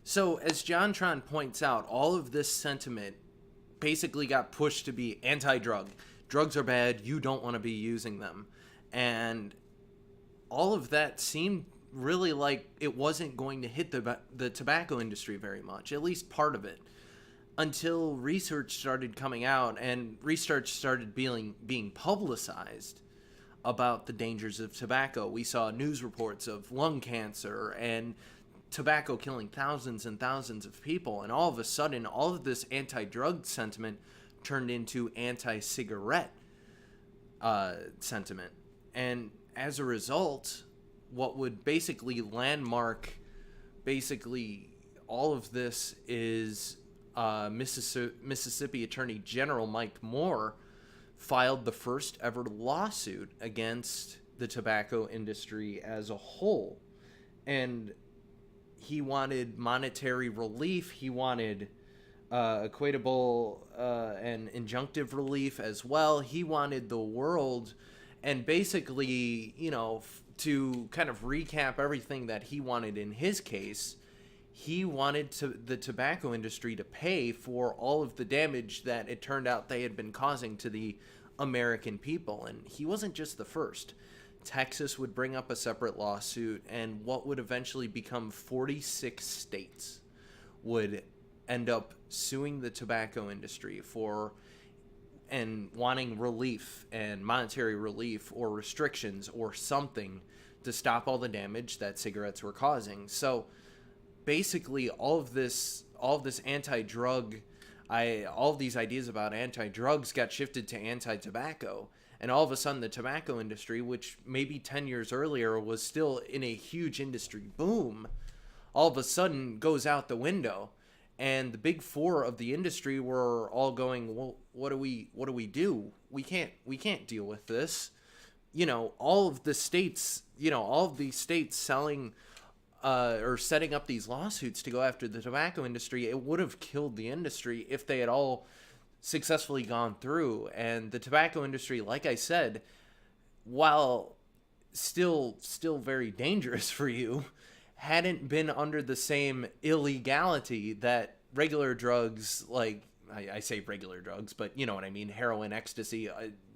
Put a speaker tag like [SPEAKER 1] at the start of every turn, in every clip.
[SPEAKER 1] So, as JonTron points out, all of this sentiment basically got pushed to be anti-drug. Drugs are bad. You don't want to be using them. And all of that seemed really like it wasn't going to hit the tobacco industry very much, at least part of it, until research started coming out and research started being publicized about the dangers of tobacco. We saw news reports of lung cancer and tobacco killing thousands and thousands of people, and all of a sudden all of this anti-drug sentiment turned into anti-cigarette sentiment. And as a result, what would basically landmark basically all of this is Mississippi Attorney General Mike Moore filed the first ever lawsuit against the tobacco industry as a whole. And he wanted monetary relief. He wanted equitable and injunctive relief as well. He wanted the world, and basically, to kind of recap everything that he wanted in his case, he wanted the tobacco industry to pay for all of the damage that it turned out they had been causing to the American people. And he wasn't just the first. Texas would bring up a separate lawsuit, and what would eventually become 46 states would end up suing the tobacco industry for and wanting relief and monetary relief or restrictions or something to stop all the damage that cigarettes were causing. So basically all of this anti-drug, all of these ideas about anti-drugs got shifted to anti-tobacco. And all of a sudden the tobacco industry, which maybe 10 years earlier was still in a huge industry boom, all of a sudden goes out the window. And the big four of the industry were all going, well, what do we do? We can't deal with this. All of the states, all of these states selling or setting up these lawsuits to go after the tobacco industry, it would have killed the industry if they had all successfully gone through. And the tobacco industry, like I said, while still very dangerous for you, hadn't been under the same illegality that regular drugs, like I say regular drugs, but you know what I mean, heroin, ecstasy,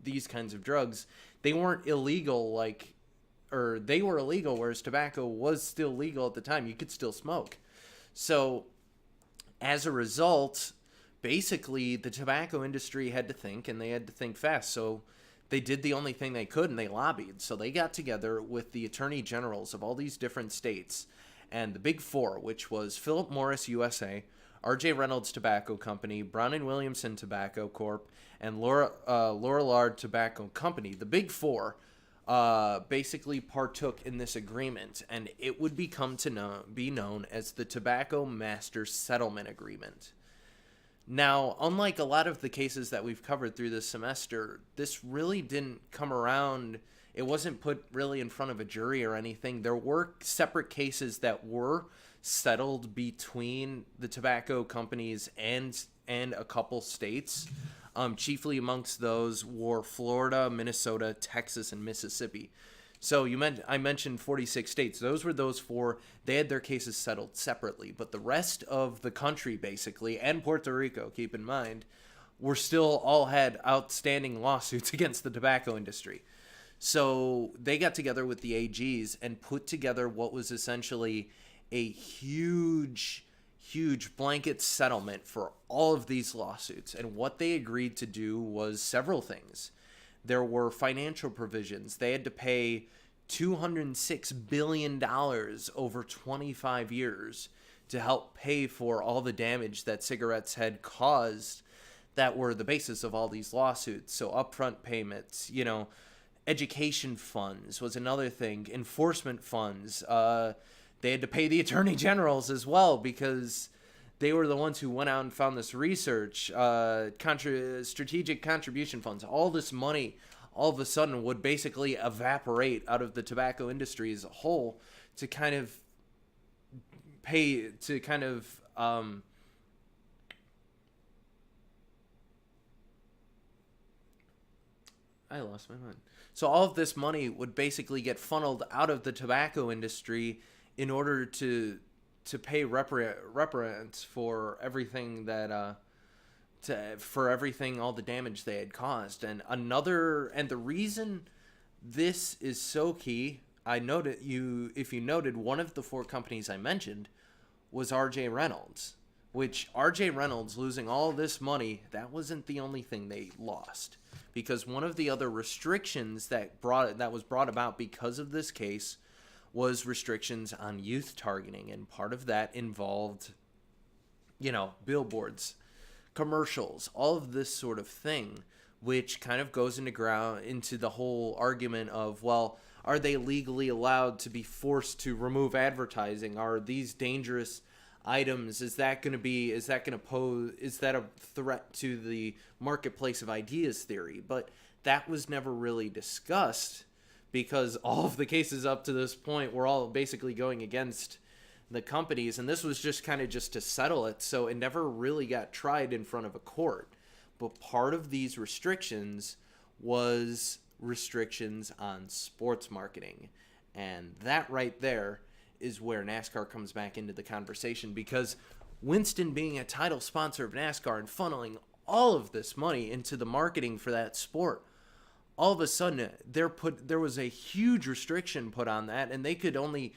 [SPEAKER 1] these kinds of drugs, they weren't illegal or they were illegal, whereas tobacco was still legal at the time. You could still smoke. So as a result, basically the tobacco industry had to think, and they had to think fast. So they did the only thing they could, and they lobbied. So they got together with the attorney generals of all these different states and the big four, which was Philip Morris USA, R.J. Reynolds Tobacco Company, Brown and Williamson Tobacco Corp., and Lorillard Tobacco Company. The big four basically partook in this agreement, and it would be known as the Tobacco Master Settlement Agreement. Now, unlike a lot of the cases that we've covered through this semester, this really didn't come around. It wasn't put really in front of a jury or anything. There were separate cases that were settled between the tobacco companies and a couple states. Chiefly amongst those were Florida, Minnesota, Texas, and Mississippi. So I mentioned 46 states. Those were those four. They had their cases settled separately. But the rest of the country, basically, and Puerto Rico, keep in mind, were still all had outstanding lawsuits against the tobacco industry. So they got together with the AGs and put together what was essentially a huge blanket settlement for all of these lawsuits. And what they agreed to do was several things. There were financial provisions. They had to pay $206 billion over 25 years to help pay for all the damage that cigarettes had caused that were the basis of all these lawsuits. So upfront payments, education funds was another thing, enforcement funds. They had to pay the attorney generals as well because they were the ones who went out and found this research, strategic contribution funds. All this money all of a sudden would basically evaporate out of the tobacco industry as a whole to kind of I lost my mind. So all of this money would basically get funneled out of the tobacco industry in order to to pay reparations for everything that for everything, all the damage they had caused. And the reason this is so key, if you noted, one of the four companies I mentioned was RJ Reynolds, which RJ Reynolds losing all this money, that wasn't the only thing they lost, because one of the other restrictions that was brought about because of this case was restrictions on youth targeting, and part of that involved, billboards, commercials, all of this sort of thing, which kind of goes into the whole argument of, well, are they legally allowed to be forced to remove advertising? Are these dangerous items? Is that a threat to the marketplace of ideas theory? But that was never really discussed, because all of the cases up to this point were all basically going against the companies, and this was just to settle it, so it never really got tried in front of a court. But part of these restrictions was restrictions on sports marketing, and that right there is where NASCAR comes back into the conversation, because Winston, being a title sponsor of NASCAR and funneling all of this money into the marketing for that sport, all of a sudden there was a huge restriction put on that, and they could only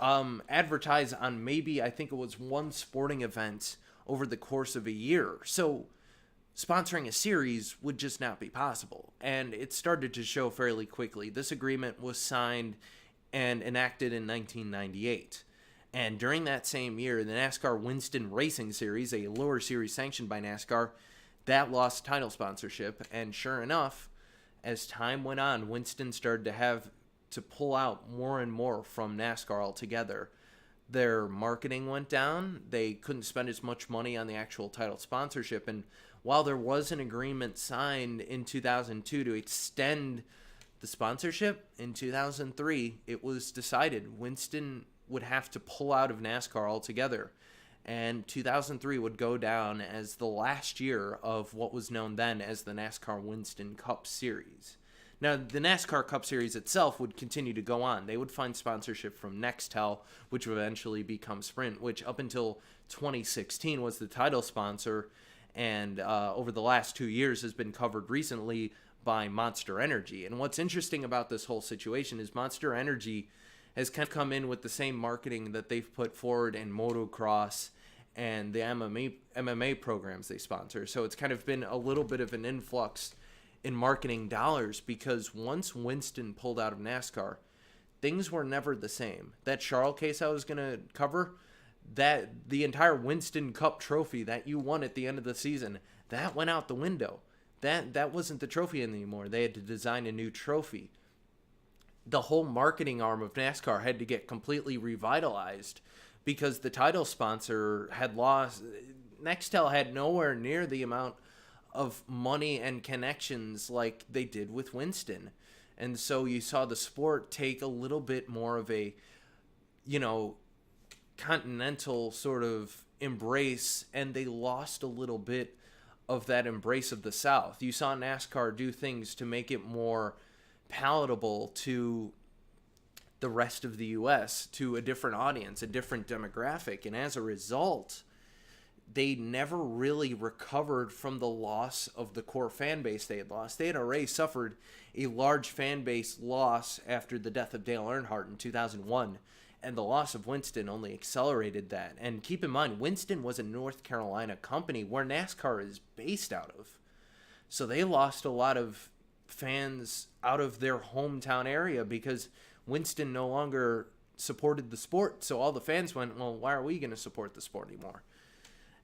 [SPEAKER 1] advertise on maybe, I think it was one sporting event over the course of a year. So sponsoring a series would just not be possible. And it started to show fairly quickly. This agreement was signed and enacted in 1998. And during that same year, the NASCAR Winston Racing Series, a lower series sanctioned by NASCAR, that lost title sponsorship. And sure enough, as time went on, Winston started to have to pull out more and more from NASCAR altogether. Their marketing went down. They couldn't spend as much money on the actual title sponsorship. And while there was an agreement signed in 2002 to extend the sponsorship, in 2003, it was decided Winston would have to pull out of NASCAR altogether. And 2003 would go down as the last year of what was known then as the NASCAR Winston Cup Series. Now, the NASCAR Cup Series itself would continue to go on. They would find sponsorship from Nextel, which would eventually become Sprint, which up until 2016 was the title sponsor, and over the last 2 years has been covered recently by Monster Energy. And what's interesting about this whole situation is Monster Energy has kind of come in with the same marketing that they've put forward in motocross and the MMA programs they sponsor. So it's kind of been a little bit of an influx in marketing dollars, because once Winston pulled out of NASCAR, things were never the same. That Charles case I was going to cover, that the entire Winston Cup trophy that you won at the end of the season, that went out the window. That wasn't the trophy anymore. They had to design a new trophy. The whole marketing arm of NASCAR had to get completely revitalized, because the title sponsor had lost. Nextel had nowhere near the amount of money and connections like they did with Winston. And so you saw the sport take a little bit more of a, continental sort of embrace, and they lost a little bit of that embrace of the South. You saw NASCAR do things to make it more palatable to the rest of the U.S., to a different audience, a different demographic. And as a result, they never really recovered from the loss of the core fan base they had lost. They had already suffered a large fan base loss after the death of Dale Earnhardt in 2001, and the loss of Winston only accelerated that. And keep in mind, Winston was a North Carolina company where NASCAR is based out of. So they lost a lot of fans out of their hometown area because Winston no longer supported the sport. So all the fans went, well, why are we going to support the sport anymore?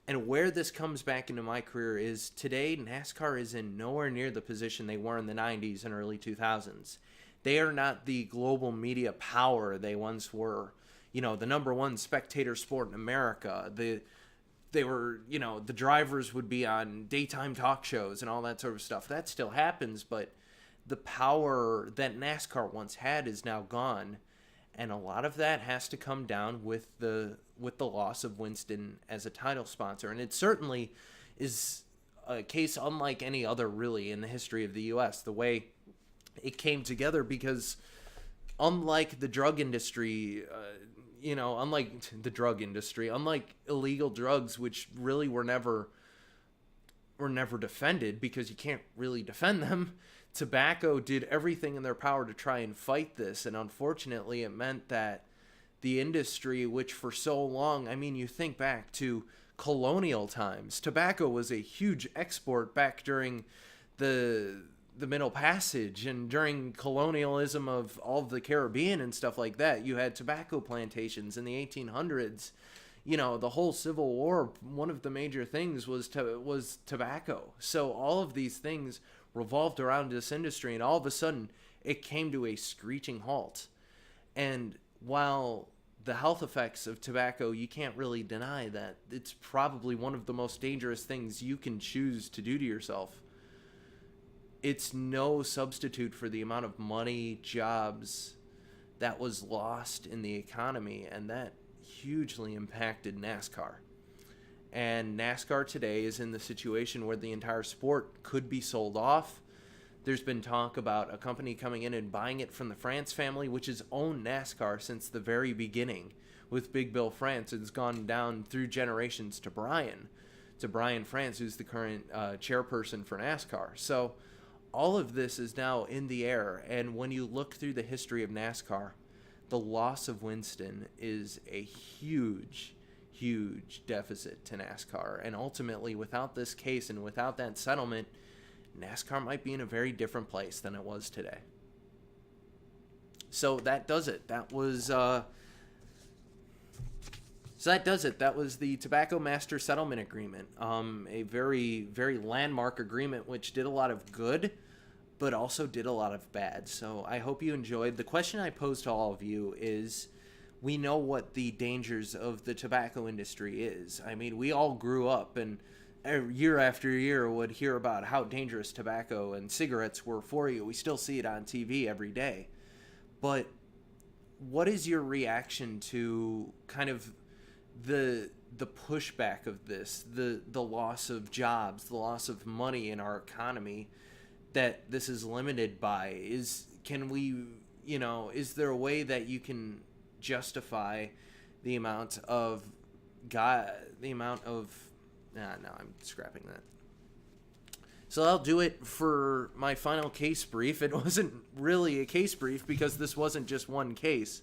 [SPEAKER 1] And where this comes back into my career is today NASCAR is in nowhere near the position they were in the 90s and early 2000s. They are not the global media power they once were. The number one spectator sport in America. They were, the drivers would be on daytime talk shows and all that sort of stuff. That still happens, but the power that NASCAR once had is now gone. And a lot of that has to come down with the loss of Winston as a title sponsor. And it certainly is a case unlike any other really in the history of the U.S., the way it came together, because unlike the drug industry, unlike the drug industry, unlike illegal drugs, which really were never defended because you can't really defend them, tobacco did everything in their power to try and fight this. And unfortunately, it meant that the industry, which for so long, I mean, you think back to colonial times, tobacco was a huge export back during the Middle Passage and during colonialism of all of the Caribbean and stuff like that. You had tobacco plantations in the 1800s. The whole Civil War, one of the major things was tobacco. So all of these things revolved around this industry, and all of a sudden it came to a screeching halt. And while the health effects of tobacco, you can't really deny that it's probably one of the most dangerous things you can choose to do to yourself, it's no substitute for the amount of money, jobs that was lost in the economy, and that hugely impacted NASCAR. And NASCAR today is in the situation where the entire sport could be sold off. There's been talk about a company coming in and buying it from the France family, which has owned NASCAR since the very beginning. With Big Bill France, it's gone down through generations to Brian France, who's the current chairperson for NASCAR. So all of this is now in the air, and when you look through the history of NASCAR, the loss of Winston is a huge deficit to NASCAR. And ultimately, without this case and without that settlement, NASCAR might be in a very different place than it was today. So that does it. That was That was the Tobacco Master Settlement Agreement. A very, very landmark agreement which did a lot of good, but also did a lot of bad. So I hope you enjoyed. The question I posed to all of you is, we know what the dangers of the tobacco industry is. I mean, we all grew up and year after year would hear about how dangerous tobacco and cigarettes were for you. We still see it on TV every day. But what is your reaction to kind of the pushback of this, the loss of jobs, the loss of money in our economy that this is limited by? Is there a way that you can justify the amount of I'm scrapping that. So I'll do it for my final case brief. It wasn't really a case brief because this wasn't just one case.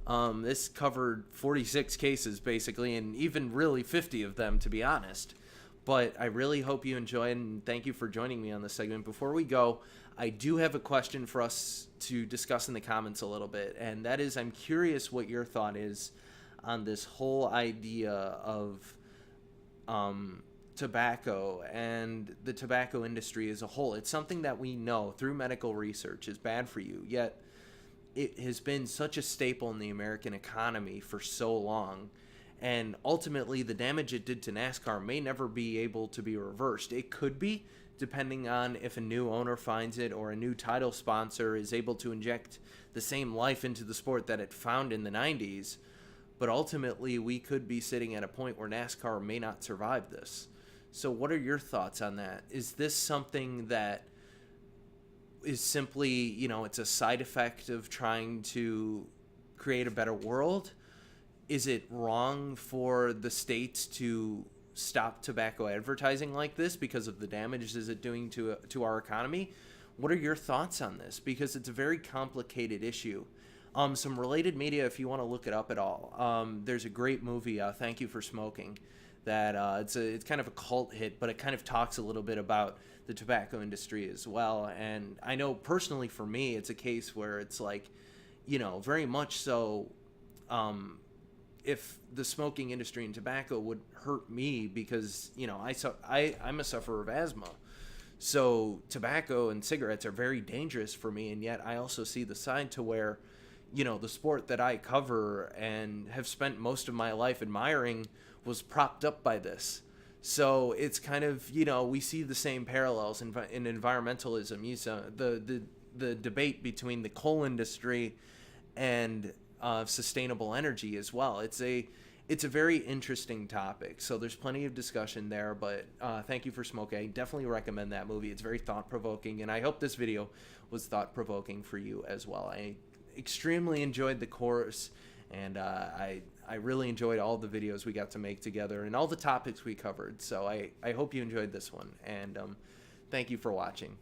[SPEAKER 1] This covered 46 cases basically, and even really 50 of them, to be honest. But I really hope you enjoyed, and thank you for joining me on this segment. Before we go, I do have a question for us to discuss in the comments a little bit, and that is, I'm curious what your thought is on this whole idea of tobacco and the tobacco industry as a whole. It's something that we know through medical research is bad for you, yet it has been such a staple in the American economy for so long. And ultimately, the damage it did to NASCAR may never be able to be reversed. It could be, depending on if a new owner finds it or a new title sponsor is able to inject the same life into the sport that it found in the 90s. But ultimately, we could be sitting at a point where NASCAR may not survive this. So what are your thoughts on that? Is this something that is simply, it's a side effect of trying to create a better world? Is it wrong for the states to stop tobacco advertising like this because of the damage is it doing to our economy? What are your thoughts on this? Because it's a very complicated issue. Some related media, if you want to look it up at all. There's a great movie, Thank You for Smoking, that it's kind of a cult hit, but it kind of talks a little bit about the tobacco industry as well. And I know personally for me, it's a case where it's like, very much so, if the smoking industry and tobacco would hurt me because, I'm a sufferer of asthma. So tobacco and cigarettes are very dangerous for me. And yet I also see the side to where, the sport that I cover and have spent most of my life admiring was propped up by this. So it's kind of, we see the same parallels in environmentalism. You saw the debate between the coal industry and sustainable energy as well. It's a very interesting topic. So there's plenty of discussion there, but Thank You for Smoking. I definitely recommend that movie. It's very thought-provoking, and I hope this video was thought-provoking for you as well. I extremely enjoyed the course And I really enjoyed all the videos we got to make together and all the topics we covered. So I hope you enjoyed this one. And thank you for watching.